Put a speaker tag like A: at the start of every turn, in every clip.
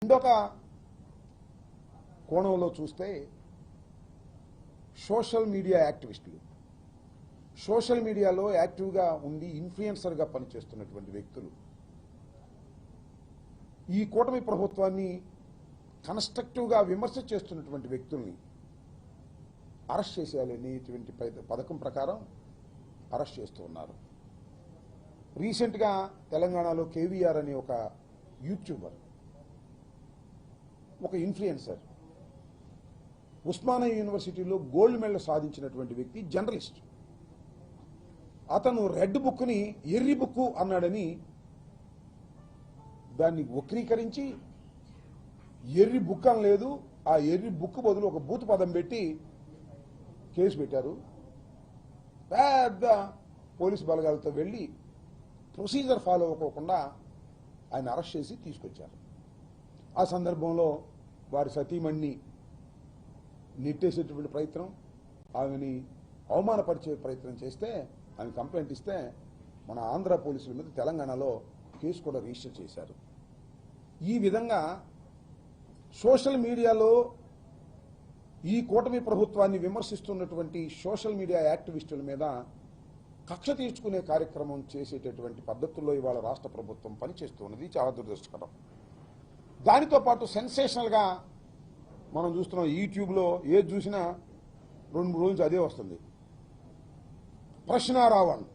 A: ఇంకొక కోణంలో చూస్తే సోషల్ మీడియా యాక్టివిస్టులు, సోషల్ మీడియాలో యాక్టివ్గా ఉండి ఇన్ఫ్లుయెన్సర్గా పనిచేస్తున్నటువంటి వ్యక్తులు ఈ కూటమి ప్రభుత్వాన్ని కన్స్ట్రక్టివ్గా విమర్శ చేస్తున్నటువంటి వ్యక్తుల్ని అరెస్ట్ చేసేయాలనేటువంటి పథకం ప్రకారం అరెస్ట్ చేస్తూ ఉన్నారు. రీసెంట్గా తెలంగాణలో కేవీఆర్ అనే ఒక యూట్యూబర్, ఒక ఇన్ఫ్లుయెన్సర్, ఉస్మానియా యూనివర్సిటీలో గోల్డ్ మెడల్ సాధించినటువంటి వ్యక్తి, జర్నలిస్ట్. అతను రెడ్ బుక్ని ఎర్రి బుక్ అన్నాడని దాన్ని వక్రీకరించి ఎర్రి బుక్ అని లేదు, ఆ ఎర్రి బుక్ బదులు ఒక బూతు పదం పెట్టి కేసు పెట్టారు. పెద్ద పోలీసు బలగాలతో వెళ్ళి ప్రొసీజర్ ఫాలో అవ్వకుండా ఆయన అరెస్ట్ చేసి తీసుకొచ్చారు. ఆ సందర్భంలో వారి సతీమణిని నెట్టేసేటువంటి ప్రయత్నం, ఆమెని అవమానపరిచే ప్రయత్నం చేస్తే ఆమె కంప్లైంట్ ఇస్తే మన ఆంధ్ర పోలీసుల మీద తెలంగాణలో కేసు కూడా రిజిస్టర్ చేశారు. ఈ విధంగా సోషల్ మీడియాలో ఈ కూటమి ప్రభుత్వాన్ని విమర్శిస్తున్నటువంటి సోషల్ మీడియా యాక్టివిస్టుల మీద కక్ష తీర్చుకునే కార్యక్రమం చేసేటటువంటి పద్ధతుల్లో ఇవాళ రాష్ట్ర ప్రభుత్వం పనిచేస్తున్నది. చాలా దురదృష్టకరం. దానితో పాటు సెన్సేషనల్గా మనం చూస్తున్నాం, యూట్యూబ్లో ఏది చూసినా 2-3 రోజులు అదే వస్తుంది. ప్రశ్నారావణ్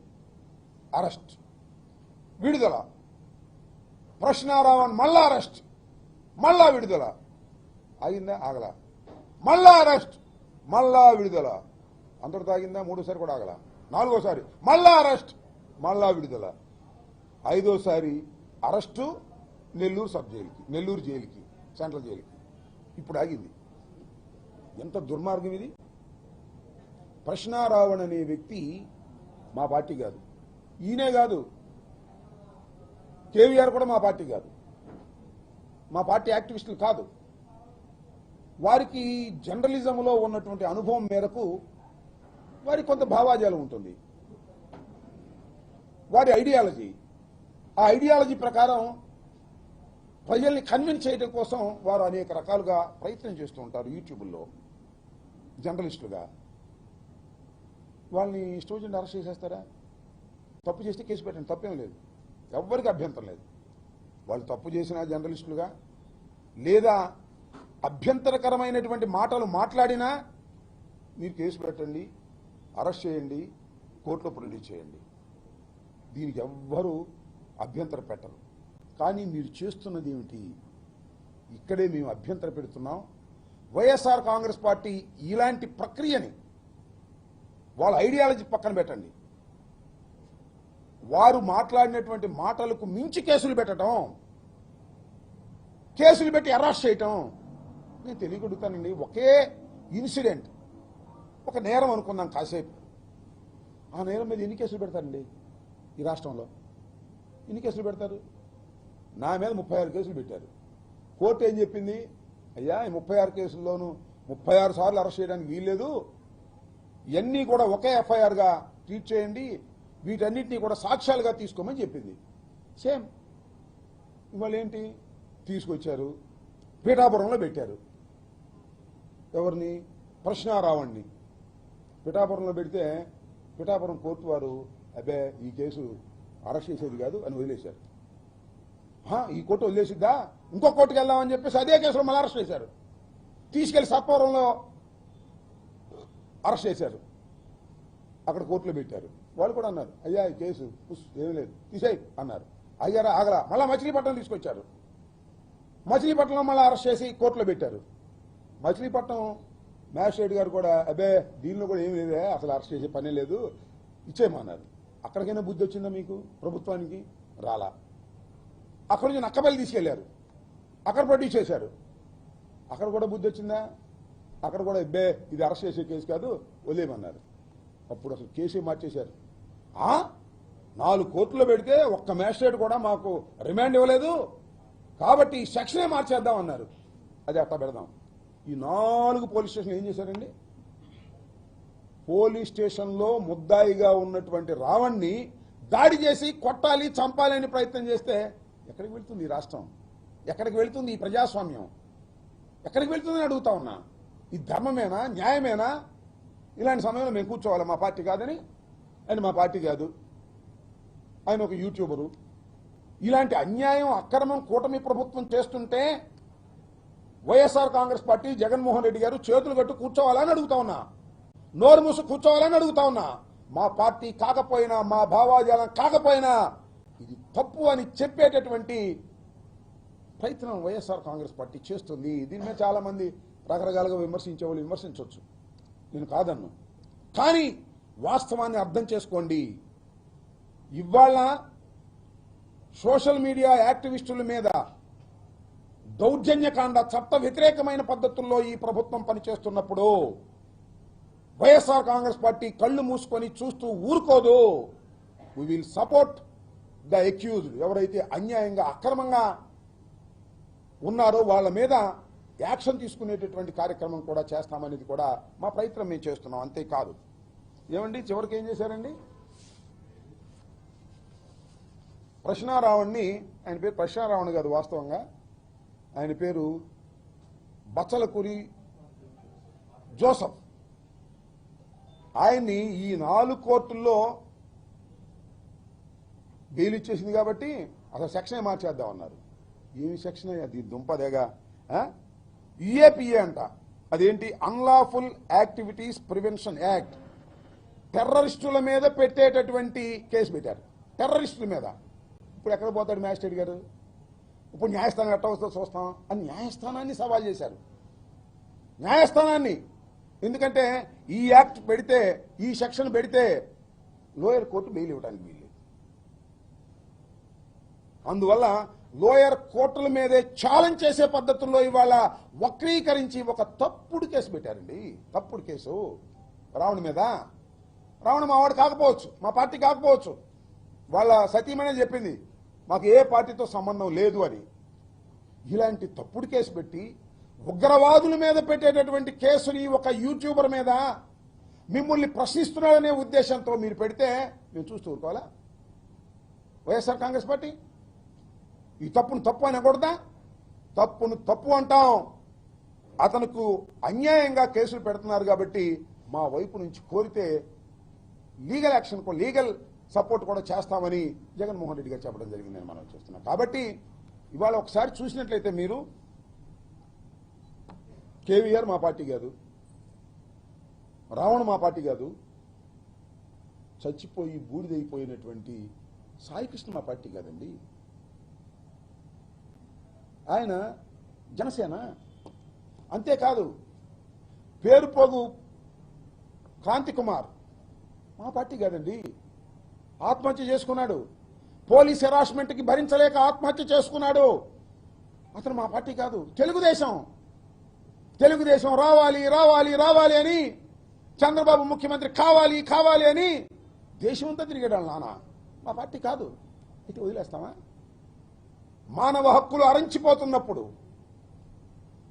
A: అరెస్ట్, విడుదల, ప్రశ్నారావణ్ మళ్ళా అరెస్ట్, మళ్ళా విడుదల. ఆగిందా? ఆగల. మళ్ళా అరెస్ట్, మళ్ళా విడుదల. అంతటి తాగిందా? 3సారి కూడా ఆగల. 4ఓసారి మళ్ళా అరెస్ట్, మళ్ళా విడుదల. 5ఓసారి అరెస్టు నెల్లూరు సబ్ జైలుకి, నెల్లూరు జైలుకి, సెంట్రల్ జైలుకి. ఇప్పుడు ఆగింది. ఎంత దుర్మార్గం ఇది! ప్రశ్నారావణ్ అనే వ్యక్తి మా పార్టీ కాదు, ఈయనే కాదు, కేవీఆర్ కూడా మా పార్టీ కాదు, మా పార్టీ యాక్టివిస్టులు కాదు. వారికి జర్నలిజంలో ఉన్నటువంటి అనుభవం మేరకు వారికి కొంత భావాజాలం ఉంటుంది, వారి ఐడియాలజీ. ఆ ఐడియాలజీ ప్రకారం ప్రజల్ని కన్విన్స్ చేయడం కోసం వారు అనేక రకాలుగా ప్రయత్నం చేస్తూ ఉంటారు. యూట్యూబ్లో జర్నలిస్టులుగా వాళ్ళని స్టూడెంట్ అరెస్ట్ చేసేస్తారా? తప్పు చేస్తే కేసు పెట్టండి, తప్పేం లేదు, ఎవ్వరికి అభ్యంతరం లేదు. వాళ్ళు తప్పు చేసిన జర్నలిస్టులుగా లేదా అభ్యంతరకరమైనటువంటి మాటలు మాట్లాడినా మీరు కేసు పెట్టండి, అరెస్ట్ చేయండి, కోర్టులో ప్రొడ్యూస్ చేయండి. దీనికి ఎవ్వరూ అభ్యంతరం పెట్టరు. కానీ మీరు చేస్తున్నది ఏమిటి? ఇక్కడే మేము అభ్యంతరం పెడుతున్నాం. వైఎస్ఆర్ కాంగ్రెస్ పార్టీ ఇలాంటి ప్రక్రియని, వాళ్ళ ఐడియాలజీ పక్కన పెట్టండి, వారు మాట్లాడినటువంటి మాటలకు మించి కేసులు పెట్టడం, కేసులు పెట్టి అరెస్ట్ చేయటం. నేను తెలియగలుగుతానండి, ఒకే ఇన్సిడెంట్, ఒక నేరం అనుకుందాం కాసేపు, ఆ నేరం మీద ఎన్ని కేసులు పెడతారండి ఈ రాష్ట్రంలో? ఎన్ని కేసులు పెడతారు? నా మీద 36 కేసులు పెట్టారు. కోర్టు ఏం చెప్పింది? అయ్యా, ఈ 36 కేసుల్లోనూ 36 సార్లు అరెస్ట్ చేయడానికి వీల్లేదు, ఇవన్నీ కూడా ఒకే ఎఫ్ఐఆర్గా ట్రీట్ చేయండి, వీటన్నిటినీ కూడా సాక్ష్యాలుగా తీసుకోమని చెప్పింది. సేమ్ ఇవాళ ఏంటి తీసుకొచ్చారు, పీఠాపురంలో పెట్టారు. ఎవరిని? ప్రశ్నారావణ్ణి పిఠాపురంలో పెడితే పిఠాపురం కోర్టు వారు అబ్బే ఈ కేసు అరెస్ట్ చేసేది కాదు అని వదిలేశారు. ఈ కోర్టు వదిలేసిద్దా, ఇంకో కోర్టుకు వెళ్దామని చెప్పేసి అదే కేసులో మళ్ళీ అరెస్ట్ చేశారు. తీసుకెళ్లి సత్వరంలో అరెస్ట్ చేశారు, అక్కడ కోర్టులో పెట్టారు. వాళ్ళు కూడా అన్నారు, అయ్యా ఈ కేసు ఏమీ లేదు తీసేయి అన్నారు. అయ్యారా? ఆగలా. మళ్ళీ మచిలీపట్నం తీసుకొచ్చారు, మచిలీపట్నంలో మళ్ళీ అరెస్ట్ చేసి కోర్టులో పెట్టారు. మచిలీపట్నం మ్యాజిస్ట్రేట్ గారు కూడా అబ్బే దీనిలో కూడా ఏమి లేదే, అసలు అరెస్ట్ చేసే పనే లేదు, ఇచ్చేయమన్నారు. అక్కడికైనా బుద్ధి వచ్చిందా మీకు ప్రభుత్వానికి? రాలా. అక్కడి నుంచి నక్కబల్లి తీసుకెళ్లారు, అక్కడ ప్రొడ్యూస్ చేశారు. అక్కడ కూడా బుద్ధి వచ్చిందా? అక్కడ కూడా అబ్బే ఇది అరెస్ట్ చేసే కేసు కాదు, వదిలేయమన్నారు. అప్పుడు అసలు కేసే మార్చేశారు. 4 కోర్టులో పెడితే ఒక్క మ్యాజిస్ట్రేట్ కూడా మాకు రిమాండ్ ఇవ్వలేదు, కాబట్టి ఈ సెక్షనే మార్చేద్దాం అన్నారు. అది అట్లా పెడదాం. ఈ 4 పోలీస్ స్టేషన్లు ఏం చేశారండి? పోలీస్ స్టేషన్లో ముద్దాయిగా ఉన్నటువంటి రావణ్ణి దాడి చేసి కొట్టాలి, చంపాలి అని ప్రయత్నం చేస్తే ఎక్కడికి వెళ్తుంది ఈ రాష్ట్రం? ఎక్కడికి వెళుతుంది ఈ ప్రజాస్వామ్యం? ఎక్కడికి వెళుతుందని అడుగుతా ఉన్నా. ఇది ధర్మమేనా, న్యాయమేనా? ఇలాంటి సమయంలో మేము కూర్చోవాలి. మా పార్టీ కాదని, ఆయన మా పార్టీ కాదు, ఆయన ఒక యూట్యూబరు. ఇలాంటి అన్యాయం, అక్రమం కూటమి ప్రభుత్వం చేస్తుంటే వైఎస్ఆర్ కాంగ్రెస్ పార్టీ, జగన్మోహన్ రెడ్డి గారు చేతులు కట్టు కూర్చోవాలని అడుగుతా ఉన్నా. నోరు మూసు కూర్చోవాలని అడుగుతా ఉన్నా. మా పార్టీ కాకపోయినా, మా భావాజాలం కాకపోయినా ఇది తప్పు అని చెప్పేటటువంటి ప్రయత్నం వైఎస్ఆర్ కాంగ్రెస్ పార్టీ చేస్తుంది. దీని మీద చాలా మంది రకరకాలుగా విమర్శించే వాళ్ళు విమర్శించవచ్చు, నేను కాదన్ను. కానీ వాస్తవాన్ని అర్థం చేసుకోండి. ఇవాళ సోషల్ మీడియా యాక్టివిస్టుల మీద దౌర్జన్యకాండ, చట్ట వ్యతిరేకమైన పద్ధతుల్లో ఈ ప్రభుత్వం పనిచేస్తున్నప్పుడు వైఎస్ఆర్ కాంగ్రెస్ పార్టీ కళ్ళు మూసుకొని చూస్తూ ఊరుకోదు. We will support the accused. ఎవరైతే అన్యాయంగా, అక్రమంగా ఉన్నారో వాళ్ళ మీద యాక్షన్ తీసుకునేటటువంటి కార్యక్రమం కూడా చేస్తామనేది కూడా మా ప్రయత్నం మేము చేస్తున్నాం. అంతేకాదు. ఏమండి, చివరికి ఏం చేశారండి? ప్రశ్నారావుణ్ణి, ఆయన పేరు ప్రశ్నారావుణ్ కాదు, వాస్తవంగా ఆయన పేరు బచ్చలకూరి జోసఫ్. ఆయన్ని ఈ 4 కోర్టుల్లో బెయిల్ ఇచ్చేసింది కాబట్టి అసలు సెక్షన్ మార్చేద్దామన్నారు. ఏమి సెక్షన్ అది? దుంపదేగా. యుఏపిఏ అంట. అదేంటి? Unlawful activities prevention act. టెర్రరిస్టుల మీద పెట్టేటటువంటి కేసు పెట్టారు. టెర్రరిస్టుల మీద. ఇప్పుడు ఎక్కడ పోతాడు మ్యాజిస్ట్రేట్ గారు? ఇప్పుడు న్యాయస్థానం ఎట్లా వస్తుందో చూస్తాం అని న్యాయస్థానాన్ని సవాల్ చేశారు. న్యాయస్థానాన్ని. ఎందుకంటే ఈ యాక్ట్ పెడితే, ఈ సెక్షన్ పెడితే లోయర్ కోర్టు బెయిల్ ఇవ్వడానికి వీల్లేదు. అందువల్ల లోయర్ కోర్టుల మీదే ఛాలెంజ్ చేసే పద్ధతుల్లో ఇవాళ వక్రీకరించి ఒక తప్పుడు కేసు పెట్టారండి. తప్పుడు కేసు రావణ్ మీద. రావణ్ మావాడు కాకపోవచ్చు, మా పార్టీ కాకపోవచ్చు. వాళ్ళ సతీమణి చెప్పింది మాకు ఏ పార్టీతో సంబంధం లేదు అని. ఇలాంటి తప్పుడు కేసు పెట్టి ఉగ్రవాదుల మీద పెట్టేటటువంటి కేసుని ఒక యూట్యూబర్ మీద మిమ్మల్ని ప్రశ్నిస్తున్నారనే ఉద్దేశంతో మీరు పెడితే మేము చూస్తూ ఊరుకోవాలా? వైఎస్ఆర్ కాంగ్రెస్ పార్టీ ఈ తప్పును తప్పు అనకూడదా? తప్పును తప్పు అంటాం. అతనుకు అన్యాయంగా కేసులు పెడుతున్నారు కాబట్టి మా వైపు నుంచి కోరితే లీగల్ యాక్షన్, లీగల్ సపోర్ట్ కూడా చేస్తామని జగన్మోహన్ రెడ్డి గారు చెప్పడం జరిగిందని మనం చూస్తున్నాం. కాబట్టి ఇవాళ ఒకసారి చూసినట్లయితే మీరు, కేవీఆర్ మా పార్టీ కాదు, రావణ్ మా పార్టీ కాదు, చచ్చిపోయి బూడిదైపోయినటువంటి సాయికృష్ణ మా పార్టీ కాదండి. ఆయన జనసేన. అంతేకాదు పేరుపోగు క్రాంతి కుమార్ మా పార్టీ కాదండి. ఆత్మహత్య చేసుకున్నాడు. పోలీస్ హెరాస్మెంట్కి భరించలేక ఆత్మహత్య చేసుకున్నాడు. అతను మా పార్టీ కాదు. తెలుగుదేశం. తెలుగుదేశం రావాలి రావాలి రావాలి అని, చంద్రబాబు ముఖ్యమంత్రి కావాలి కావాలి అని దేశమంతా తిరిగాడు నాన్న. మా పార్టీ కాదు. ఇటు వదిలేస్తామా? మానవ హక్కులు అరించిపోతున్నప్పుడు,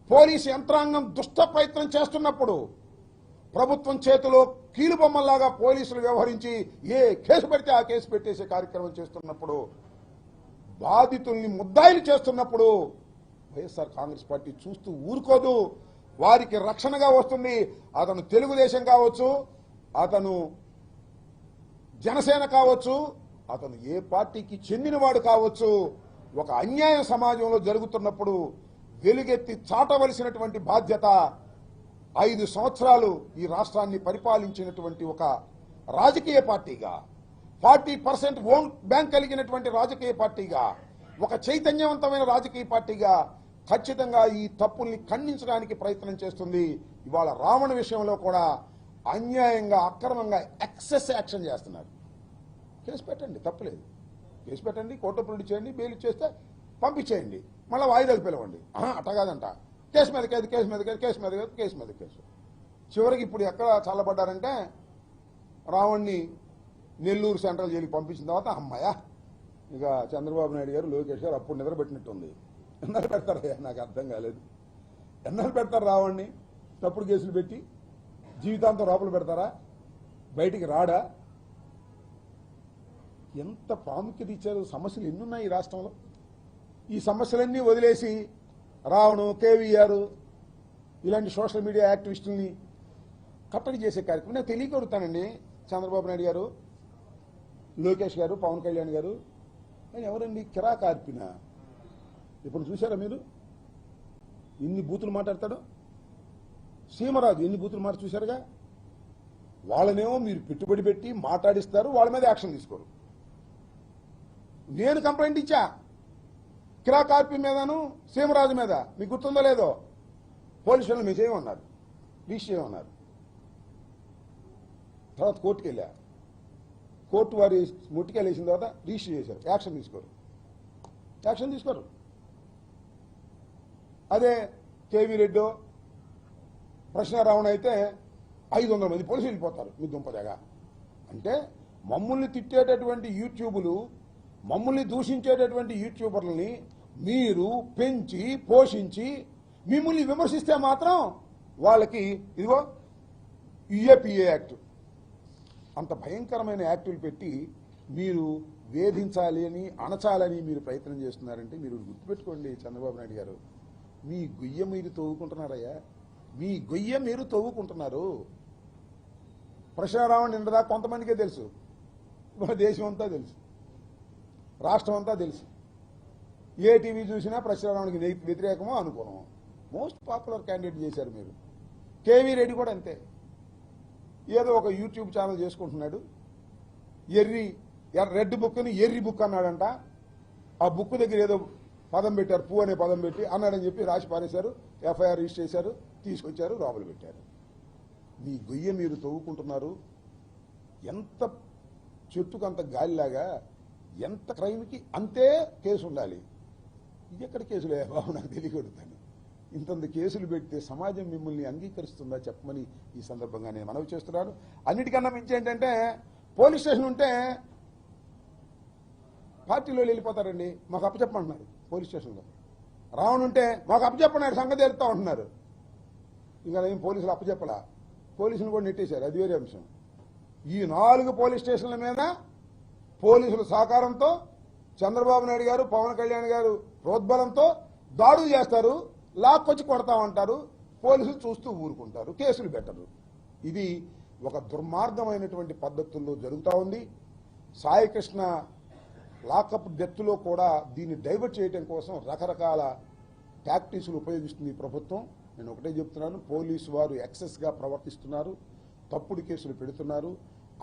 A: పోలీసు యంత్రాంగం దుష్ట ప్రయత్నం చేస్తున్నప్పుడు, ప్రభుత్వం చేతిలో కీలుబొమ్మల్లాగా పోలీసులు వ్యవహరించి ఏ కేసు పెడితే ఆ కేసు పెట్టేసే కార్యక్రమం చేస్తున్నప్పుడు, బాధితుల్ని ముద్దాయిలు చేస్తున్నప్పుడు వైఎస్ఆర్ కాంగ్రెస్ పార్టీ చూస్తూ ఊరుకోదు. వారికి రక్షణగా వస్తుంది. అతను తెలుగుదేశం కావచ్చు, అతను జనసేన కావచ్చు, అతను ఏ పార్టీకి చెందినవాడు కావచ్చు. ఒక అన్యాయం సమాజంలో జరుగుతున్నప్పుడు వెలుగెత్తి చాటవలసినటువంటి బాధ్యత 5 సంవత్సరాలు ఈ రాష్ట్రాన్ని పరిపాలించినటువంటి ఒక రాజకీయ పార్టీగా, 40% ఓన్ బ్యాంక్ కలిగినటువంటి రాజకీయ పార్టీగా, ఒక చైతన్యవంతమైన రాజకీయ పార్టీగా ఖచ్చితంగా ఈ తప్పుల్ని ఖండించడానికి ప్రయత్నం చేస్తుంది. ఇవాళ రావణ విషయంలో కూడా అన్యాయంగా, అక్రమంగా ఎక్సెస్ యాక్షన్ చేస్తున్నారు. కేసు పెట్టండి, తప్పులేదు. కేసు పెట్టండి, కోర్టు ప్రొడ్యూస్ చేయండి, బెయిల్ ఇచ్చేస్తే పంపించేయండి, మళ్ళీ వాయిదాలు పిలవండి. అట్లా కాదంట. కేసు మీద కేసు, కేసు మీద కేసు, కేసు మీద కేసు, కేసు మీద కేసు. చివరికి ఇప్పుడు ఎక్కడ చల్లబడ్డారంటే, రావణ్ణి నెల్లూరు సెంట్రల్ జైలుకి పంపించిన తర్వాత అమ్మాయ ఇక చంద్రబాబు నాయుడు గారు, లోకేష్ గారు అప్పుడు నిద్రపెట్టినట్టుంది. ఎన్నాళ్ళు పెడతారయ్యా? నాకు అర్థం కాలేదు. ఎన్నాళ్ళు పెడతారు రావణ్ణి? తప్పుడు కేసులు పెట్టి జీవితాంతం లోపల పెడతారా? బయటికి రాడా? ఎంత ప్రాముఖ్యత ఇచ్చారు? సమస్యలు ఎన్నున్నాయి ఈ రాష్ట్రంలో? ఈ సమస్యలన్నీ వదిలేసి రావణు, కేవీఆర్ ఇలాంటి సోషల్ మీడియా యాక్టివిస్టుల్ని కట్టడి చేసే కార్యక్రమం నేను తెలియకొడుతానండి. చంద్రబాబు నాయుడు గారు, లోకేష్ గారు, పవన్ కళ్యాణ్ గారు, నేను ఎవరండి కిరా కార్పిన? ఇప్పుడు చూసారా మీరు ఇన్ని బూతులు మాట్లాడతాడు? సీమరాజు ఎన్ని బూతులు మాట చూశారుగా. వాళ్ళనేమో మీరు పెట్టుబడి పెట్టి మాట్లాడిస్తారు, వాళ్ళ మీద యాక్షన్ తీసుకోరు. నేను కంప్లైంట్ ఇచ్చా కిరా కార్పి మీదను, సీమరాజు మీద. మీకు గుర్తుందో లేదో? పోలీసు వాళ్ళు మీరు చేయమన్నారు, రీచ్ చేయమన్నారు. తర్వాత కోర్టుకు వెళ్ళా. కోర్టు వారి ముట్టికెళ్ళేసిన తర్వాత రిజిస్టర్ చేశారు. యాక్షన్ తీసుకోరు. అదే కేవీ రెడ్డో, ప్రశ్నారావణ అయితే 500 మంది పోలీసులు వెళ్ళిపోతారు మీ దుంపదగా. అంటే మమ్మల్ని తిట్టేటటువంటి యూట్యూబులు, మమ్మల్ని దూషించేటటువంటి యూట్యూబర్లని మీరు పెంచి పోషించి మిమ్మల్ని విమర్శిస్తే మాత్రం వాళ్ళకి ఇదిగో యుఏపిఏ యాక్ట్ అంత భయంకరమైన యాక్టులు పెట్టి మీరు వేధించాలి అని, అణచాలని మీరు ప్రయత్నం చేస్తున్నారంటే మీరు గుర్తుపెట్టుకోండి చంద్రబాబు నాయుడు గారు, మీ గొయ్య మీరు తవ్వుకుంటున్నారయ్యా. మీ గొయ్య మీరు తవ్వుకుంటున్నారు. ప్రశ్నారావణ నిండదా కొంతమందికే తెలుసు, మన దేశం అంతా తెలుసు, రాష్ట్రం అంతా తెలుసు. ఏ టీవీ చూసినా ప్రశ్నారావణకి వ్యతిరేకమో అనుకోవడమో. మోస్ట్ పాపులర్ క్యాండిడేట్ చేశారు మీరు. కేవీ రెడ్డి కూడా అంతే. ఏదో ఒక యూట్యూబ్ ఛానల్ చేసుకుంటున్నాడు. రెడ్ బుక్ని ఎర్రి బుక్ అన్నాడంట. ఆ బుక్ దగ్గర ఏదో పదం పెట్టారు, పూ అనే పదం పెట్టి అన్నాడని చెప్పి రాసి పారేశారు. ఎఫ్ఐఆర్ రిజిస్టర్ చేశారు, తీసుకొచ్చారు, లోపల పెట్టారు. మీ గొయ్య మీరు తవ్వుకుంటున్నారు. ఎంత చెట్టుకు అంత గాలిలాగా, ఎంత క్రైమ్కి అంతే కేసు ఉండాలి. ఇది ఎక్కడ కేసులే బాబు, నాకు తెలియకూడదని. ఇంతంత కేసులు పెడితే సమాజం మిమ్మల్ని అంగీకరిస్తుందా చెప్పమని ఈ సందర్భంగా నేను మనవి చేస్తున్నాను. అన్నిటికన్నా మించి ఏంటంటే పోలీస్ స్టేషన్ ఉంటే పార్టీలో వెళ్ళిపోతారండి. మాకు అప్పచెప్పమంటున్నారు పోలీస్ స్టేషన్లో. రావణుంటే మాకు అప్పచెప్పన్నారు, సంగతి తెలుస్తా ఉంటున్నారు. ఇంకా ఏం పోలీసులు అప్పచెప్పలా, పోలీసులు కూడా నెట్టేశారు. అది వేరే అంశం. ఈ 4 పోలీస్ స్టేషన్ల మీద పోలీసుల సహకారంతో చంద్రబాబు నాయుడు గారు, పవన్ కళ్యాణ్ గారు ప్రోద్బలంతో దాడులు చేస్తారు, లాక్కొచ్చి కొడతామంటారు. పోలీసులు చూస్తూ ఊరుకుంటారు, కేసులు పెట్టరు. ఇది ఒక దుర్మార్గమైనటువంటి పద్ధతుల్లో జరుగుతూ ఉంది. సాయికృష్ణ లాకప్ డెత్లో కూడా దీన్ని డైవర్ట్ చేయడం కోసం రకరకాల టాక్టిక్స్లు ఉపయోగిస్తుంది ప్రభుత్వం. నేను ఒకటే చెప్తున్నాను, పోలీసు వారు ఎక్సెస్గా ప్రవర్తిస్తున్నారు, తప్పుడు కేసులు పెడుతున్నారు,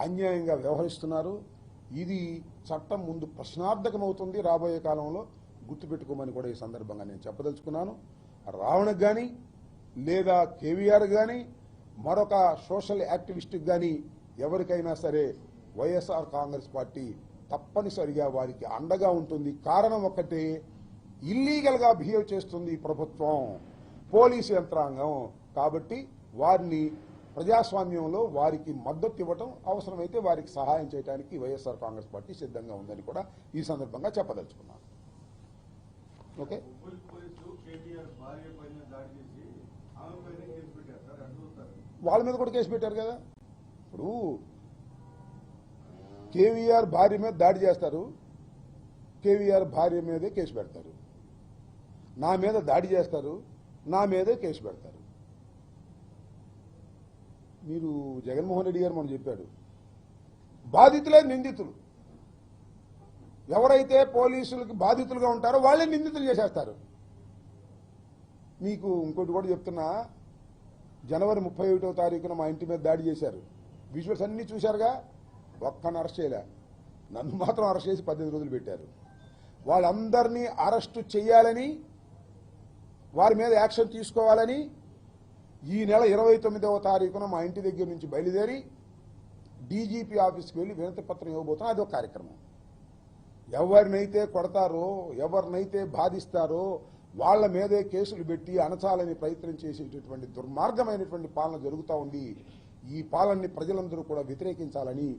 A: అన్యాయంగా వ్యవహరిస్తున్నారు. ఇది చట్టం ముందు ప్రశ్నార్థకమవుతుంది రాబోయే కాలంలో. గుర్తుపెట్టుకోమని కూడా ఈ సందర్భంగా నేను చెప్పదలుచుకున్నాను. రావణకు కానీ లేదా కేవీఆర్ కానీ మరొక సోషల్ యాక్టివిస్ట్కి కానీ ఎవరికైనా సరే వైఎస్ఆర్ కాంగ్రెస్ పార్టీ తప్పనిసరిగా వారికి అండగా ఉంటుంది. కారణం ఒక్కటే, ఇల్లీగల్గా బిహేవ్ చేస్తుంది ప్రభుత్వం, పోలీసు యంత్రాంగం. కాబట్టి వారిని ప్రజాస్వామ్యంలో వారికి మద్దతు ఇవ్వడం, అవసరమైతే వారికి సహాయం చేయడానికి వైఎస్ఆర్ కాంగ్రెస్ పార్టీ సిద్ధంగా ఉందని కూడా ఈ సందర్భంగా చెప్పదలుచుకున్నాను. ఓకే, వాళ్ళ మీద కూడా కేసు పెట్టారు కదా. ఇప్పుడు కేవీఆర్ భార్య మీద దాడి చేస్తారు, కేవీఆర్ భార్య మీదే కేసు పెడతారు. నా మీద దాడి చేస్తారు, నా మీదే కేసు పెడతారు. మీరు జగన్మోహన్ రెడ్డి గారు మనం చెప్పాడు, బాధితులే నిందితులు. ఎవరైతే పోలీసులకు బాధితులుగా ఉంటారో వాళ్ళే నిందితులు చేసేస్తారు. మీకు ఇంకోటి కూడా చెప్తున్నా, జనవరి 31వ తారీఖున మా ఇంటి మీద దాడి చేశారు. విజువల్స్ అన్నీ చూశారుగా. ఒక్కని అరెస్ట్ చేయలే, నన్ను మాత్రం అరెస్ట్ చేసి 18 రోజులు పెట్టారు. వాళ్ళందరినీ అరెస్టు చేయాలని, వారి మీద యాక్షన్ తీసుకోవాలని ఈ నెల 29వ తారీఖున మా ఇంటి దగ్గర నుంచి బయలుదేరి డీజీపీ ఆఫీస్కి వెళ్ళి వినతి పత్రం ఇవ్వబోతున్నా. అదొక కార్యక్రమం. ఎవరినైతే కొడతారో, ఎవరినైతే బాధిస్తారో వాళ్ళ మీదే కేసులు పెట్టి అణచాలని ప్రయత్నం చేసేటటువంటి దుర్మార్గమైనటువంటి పాలన జరుగుతూ ఉంది. ఈ పాలనని ప్రజలందరూ కూడా వ్యతిరేకించాలని